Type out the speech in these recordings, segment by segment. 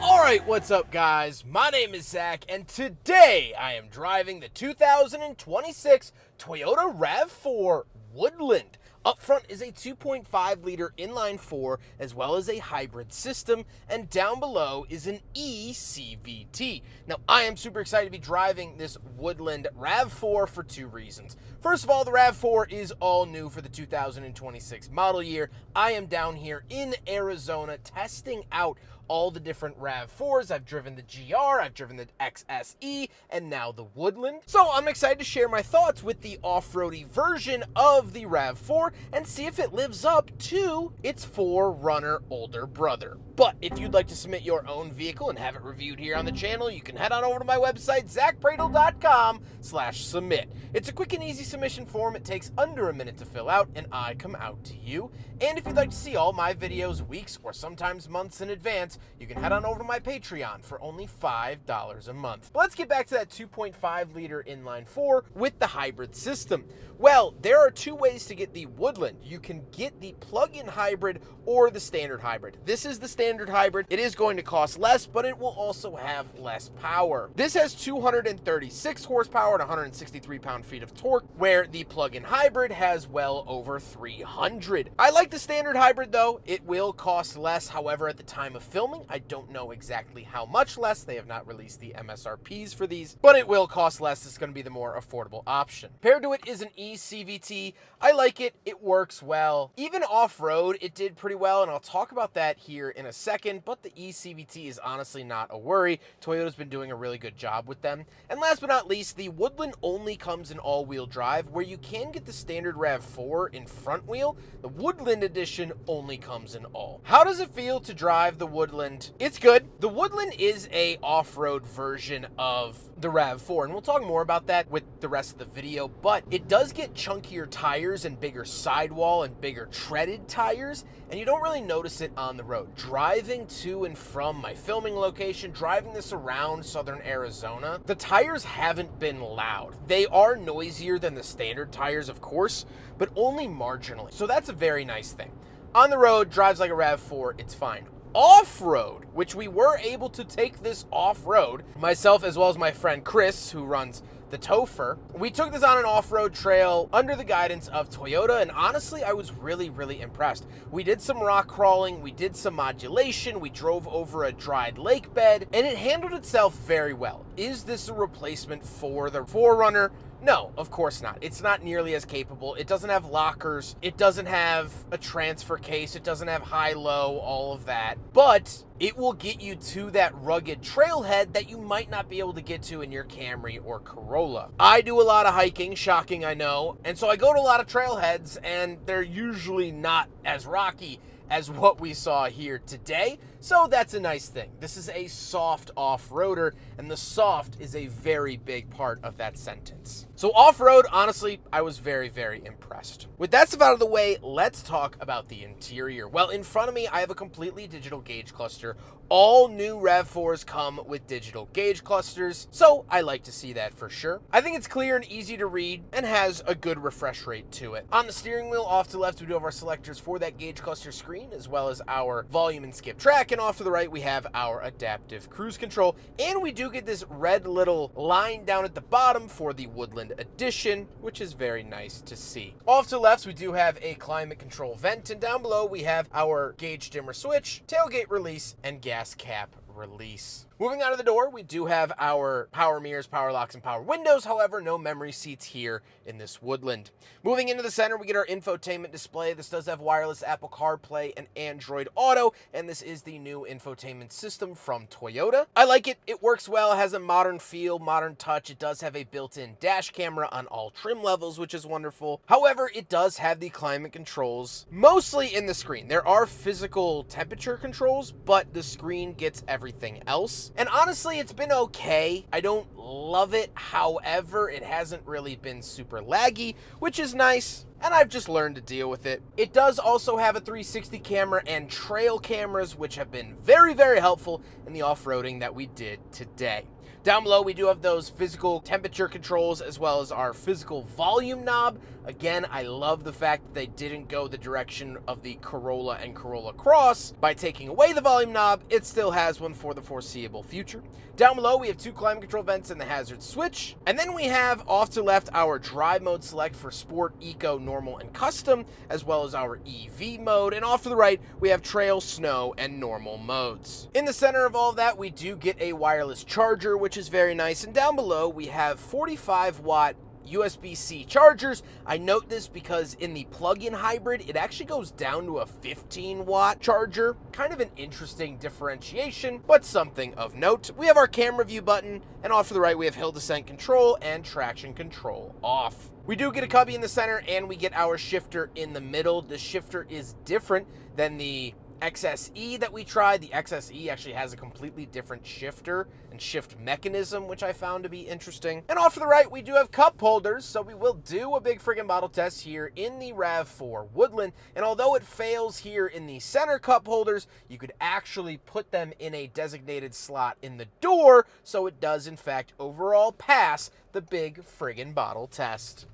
Alright, what's up guys? My name is Zack, and today I am driving the 2026 Toyota RAV4 Woodland. Up front is a 2.5 liter inline 4 as well as a hybrid system, and down below is an eCVT. Now I am super excited to be driving this Woodland RAV4 for two reasons. First of all, the RAV4 is all new for the 2026 model year. I am down here in Arizona testing out all the different RAV4s. I've driven the GR, I've driven the XSE, and now the Woodland. So I'm excited to share my thoughts with the off-roady version of the RAV4 and see if it lives up to its 4Runner older brother. But if you'd like to submit your own vehicle and have it reviewed here on the channel, you can head on over to my website, zackpradel.com/submit. It's a quick and easy submission form. It takes under a minute to fill out, and I come out to you. And if you'd like to see all my videos weeks or sometimes months in advance, you can head on over to my Patreon for only $5 a month. But let's get back to that 2.5 liter inline 4 with the hybrid system. Well, there are two ways to get the Woodland. You can get the plug-in hybrid or the standard hybrid. This is the standard hybrid. It is going to cost less, but it will also have less power. This has 236 horsepower and 163 pound-feet of torque, where the plug-in hybrid has well over 300. I like the standard hybrid though. It will cost less. However, at the time of filming, I don't know exactly how much less. They have not released the MSRPs for these, but it will cost less. It's going to be the more affordable option. Paired to it is an eCVT. I like it. It works well. Even off-road, it did pretty well, and I'll talk about that here in a second, but the eCVT is honestly not a worry. Toyota's been doing a really good job with them. And last but not least, the Woodland only comes in all-wheel drive, where you can get the standard RAV4 in front wheel. The Woodland edition only comes in all. How does it feel to drive the Woodland? It's good. The Woodland is a off-road version of the RAV4, and we'll talk more about that with the rest of the video, but it does get chunkier tires and bigger sidewall and bigger treaded tires, and you don't really notice it on the road. Driving to and from my filming location, driving this around southern Arizona, the tires haven't been loud. They are noisier than the standard tires, of course, but only marginally. So that's a very nice thing. On the road, drives like a RAV4, it's fine. Off-road, which we were able to take this off-road, myself as well as my friend Chris, who runs the Topher, we took this on an off-road trail under the guidance of Toyota, and honestly, I was really impressed. We did some rock crawling, we did some modulation, we drove over a dried lake bed, and it handled itself very well. Is this a replacement for the 4Runner? No, of course not. It's not nearly as capable. It doesn't have lockers. It doesn't have a transfer case. It doesn't have high-low, all of that. But it will get you to that rugged trailhead that you might not be able to get to in your Camry or Corolla. I do a lot of hiking, shocking I know, and so I go to a lot of trailheads, and they're usually not as rocky as what we saw here today, so that's a nice thing. This is a soft off-roader, and the soft is a very big part of that sentence. So off-road, honestly, I was very impressed. With that stuff out of the way, let's talk about the interior. Well, in front of me, I have a completely digital gauge cluster. All new RAV4s come with digital gauge clusters, so I like to see that for sure. I think it's clear and easy to read and has a good refresh rate to it. On the steering wheel, off to the left, we do have our selectors for that gauge cluster screen, as well as our volume and skip track, and off to the right, we have our adaptive cruise control, and we do get this red little line down at the bottom for the Woodland edition, which is very nice to see. Off to the left, we do have a climate control vent, and down below, we have our gauge dimmer switch, tailgate release, and gas cap release. Moving out of the door, we do have our power mirrors, power locks, and power windows. However, no memory seats here in this Woodland. Moving into the center, we get our infotainment display. This does have wireless Apple CarPlay and Android Auto, and this is the new infotainment system from Toyota. I like it. It works well. It has a modern feel, modern touch. It does have a built-in dash camera on all trim levels, which is wonderful. However, it does have the climate controls mostly in the screen. There are physical temperature controls, but the screen gets everything else. And honestly, it's been okay. I don't love it. However, it hasn't really been super laggy, which is nice, and I've just learned to deal with it. It does also have a 360 camera and trail cameras, which have been very helpful in the off-roading that we did today. Down below, we do have those physical temperature controls as well as our physical volume knob. Again, I love the fact that they didn't go the direction of the Corolla and Corolla Cross by taking away the volume knob. It still has one for the foreseeable future. Down below, we have 2 climate control vents and the hazard switch. And then we have off to left our drive mode select for sport, eco, normal, and custom, as well as our EV mode. And off to the right, we have trail, snow, and normal modes. In the center of all of that, we do get a wireless charger, which is very nice. And down below, we have 45-watt USB-C chargers. I note this because in the plug-in hybrid, it actually goes down to a 15-watt charger. Kind of an interesting differentiation, but something of note. We have our camera view button, and off to the right, we have hill descent control and traction control off. We do get a cubby in the center, and we get our shifter in the middle. The shifter is different than the XSE that we tried. The XSE actually has a completely different shifter and shift mechanism, which I found to be interesting. And off to the right, we do have cup holders, so we will do a big friggin' bottle test here in the Rav4 Woodland. And although it fails here in the center cup holders, you could actually put them in a designated slot in the door, so it does in fact overall pass the big friggin' bottle test.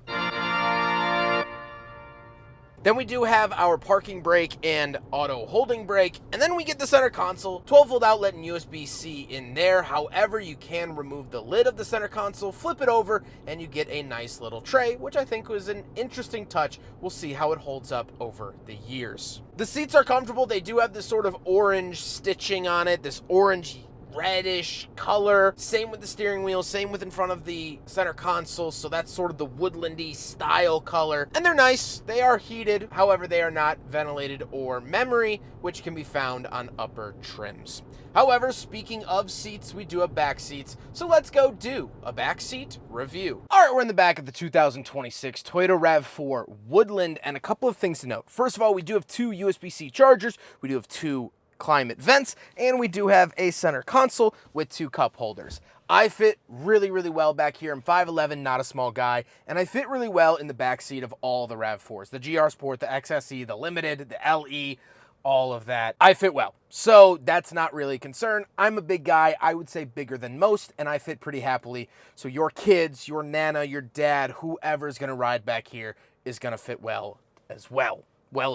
Then we do have our parking brake and auto holding brake, and then we get the center console, 12-volt outlet and USB-C in there. However, you can remove the lid of the center console, flip it over, and you get a nice little tray, which I think was an interesting touch. We'll see how it holds up over the years. The seats are comfortable. They do have this sort of orange stitching on it, this orange reddish color. Same with the steering wheel, same with in front of the center console, so that's sort of the woodlandy style color. And they're nice. They are heated, however, they are not ventilated or memory, which can be found on upper trims. However, speaking of seats, we do have back seats, so let's go do a back seat review. All right, we're in the back of the 2026 Toyota RAV4 Woodland, and a couple of things to note. First of all, we do have 2 USB-C chargers, we do have 2 climate vents, and we do have a center console with 2 cup holders. I fit really, really well back here. I'm 5'11", not a small guy, and I fit really well in the back seat of all the RAV4s, the GR Sport, the XSE, the Limited, the LE, all of that. I fit well, so that's not really a concern. I'm a big guy, I would say bigger than most, and I fit pretty happily, so your kids, your nana, your dad, whoever's gonna ride back here is gonna fit well as well. Well,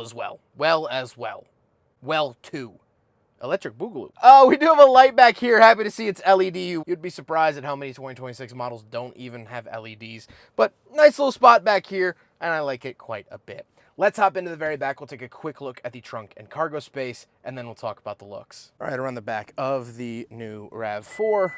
too. Electric Boogaloo. Oh, we do have a light back here. Happy to see it's LED. You'd be surprised at how many 2026 models don't even have LEDs. But nice little spot back here, and I like it quite a bit. Let's hop into the very back. We'll take a quick look at the trunk and cargo space, and then we'll talk about the looks. All right, around the back of the new RAV4.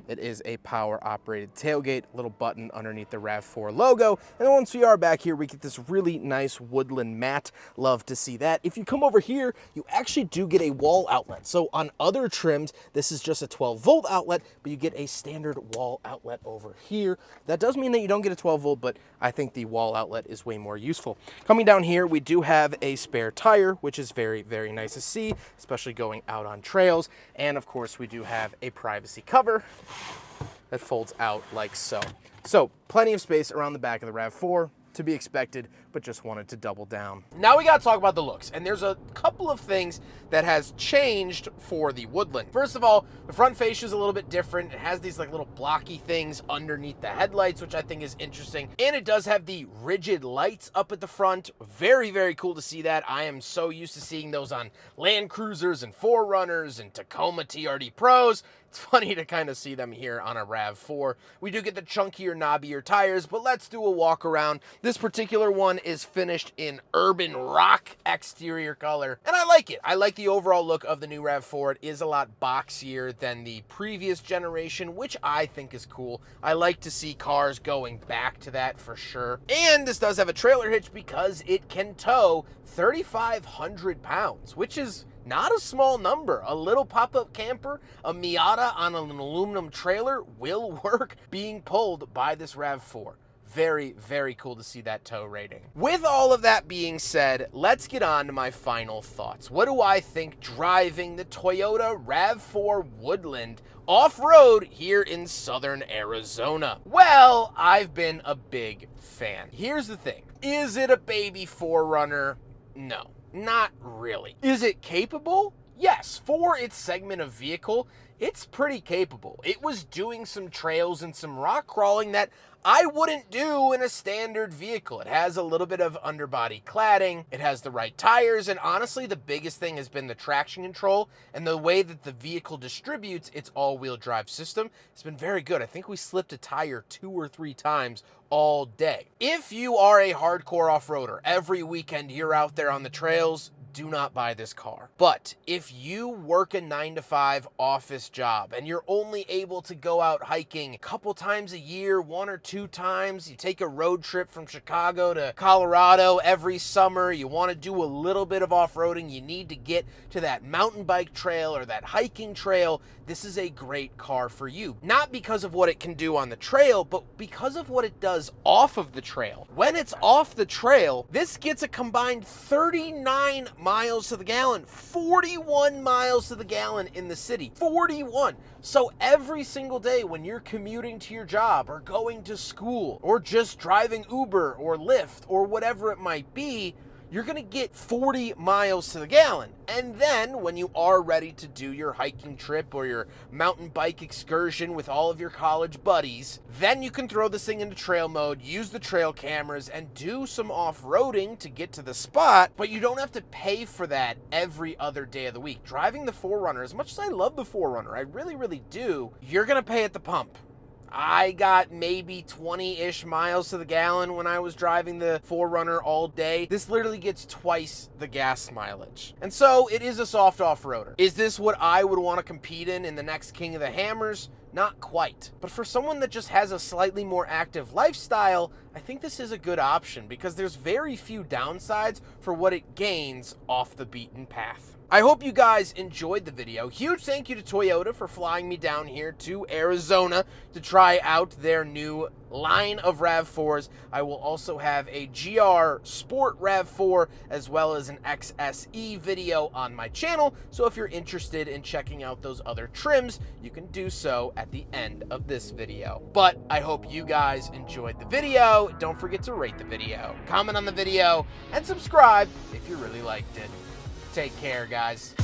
It is a power-operated tailgate, little button underneath the RAV4 logo. And then once we are back here, we get this really nice woodland mat. Love to see that. If you come over here, you actually do get a wall outlet. So on other trims, this is just a 12-volt outlet, but you get a standard wall outlet over here. That does mean that you don't get a 12-volt, but I think the wall outlet is way more useful. Coming down here, we do have a spare tire, which is very, very nice to see, especially going out on trails. And of course, we do have a privacy cover that folds out like so. So plenty of space around the back of the RAV4, to be expected, but just wanted to double down. Now we gotta talk about the looks, and there's a couple of things that has changed for the Woodland. First of all, the front fascia is a little bit different. It has these like little blocky things underneath the headlights, which I think is interesting. And it does have the rigid lights up at the front. Very, very cool to see that. I am so used to seeing those on Land Cruisers and 4RUNNERs and Tacoma TRD Pros. It's funny to kind of see them here on a RAV4. We do get the chunkier, knobbier tires, but let's do a walk around. This particular one is finished in urban rock exterior color, and I like it. I like the overall look of the new RAV4. It is a lot boxier than the previous generation, which I think is cool. I like to see cars going back to that for sure. And this does have a trailer hitch because it can tow 3,500 pounds, which is not a small number. A little pop-up camper, a Miata on an aluminum trailer will work being pulled by this RAV4. Very, very cool to see that tow rating. With all of that being said, let's get on to my final thoughts. What do I think driving the Toyota RAV4 Woodland off-road here in southern Arizona? Well, I've been a big fan. Here's the thing. Is it a baby 4Runner? No. Not really. Is it capable? Yes, for its segment of vehicle, it's pretty capable. It was doing some trails and some rock crawling that I wouldn't do in a standard vehicle. It has a little bit of underbody cladding, it has the right tires, and honestly, the biggest thing has been the traction control and the way that the vehicle distributes its all-wheel drive system. It's been very good. I think we slipped a tire 2 or 3 times all day. If you are a hardcore off-roader, every weekend you're out there on the trails, do not buy this car. But if you work a 9-to-5 office job and you're only able to go out hiking a couple times a year, 1 or 2 times, you take a road trip from Chicago to Colorado every summer, you want to do a little bit of off-roading, you need to get to that mountain bike trail or that hiking trail, this is a great car for you. Not because of what it can do on the trail, but because of what it does off of the trail. When it's off the trail, this gets a combined 39 miles to the gallon, 41 miles to the gallon in the city, 41. So every single day when you're commuting to your job or going to school or just driving Uber or Lyft or whatever it might be, you're gonna get 40 miles to the gallon. And then when you are ready to do your hiking trip or your mountain bike excursion with all of your college buddies, then you can throw this thing into trail mode, use the trail cameras, and do some off-roading to get to the spot, but you don't have to pay for that every other day of the week. Driving the 4Runner, as much as I love the 4Runner, I really, really do, you're gonna pay at the pump. I got maybe 20-ish miles to the gallon when I was driving the 4Runner all day. This literally gets twice the gas mileage. And so it is a soft off-roader. Is this what I would want to compete in the next King of the Hammers? Not quite. But for someone that just has a slightly more active lifestyle, I think this is a good option because there's very few downsides for what it gains off the beaten path. I hope you guys enjoyed the video. Huge thank you to Toyota for flying me down here to Arizona to try out their new line of Rav4s. I will also have a GR Sport Rav4 as well as an XSE video on my channel. So if you're interested in checking out those other trims, you can do so at the end of this video. But I hope you guys enjoyed the video. Don't forget to rate the video, comment on the video, and subscribe if you really liked it. Take care, guys.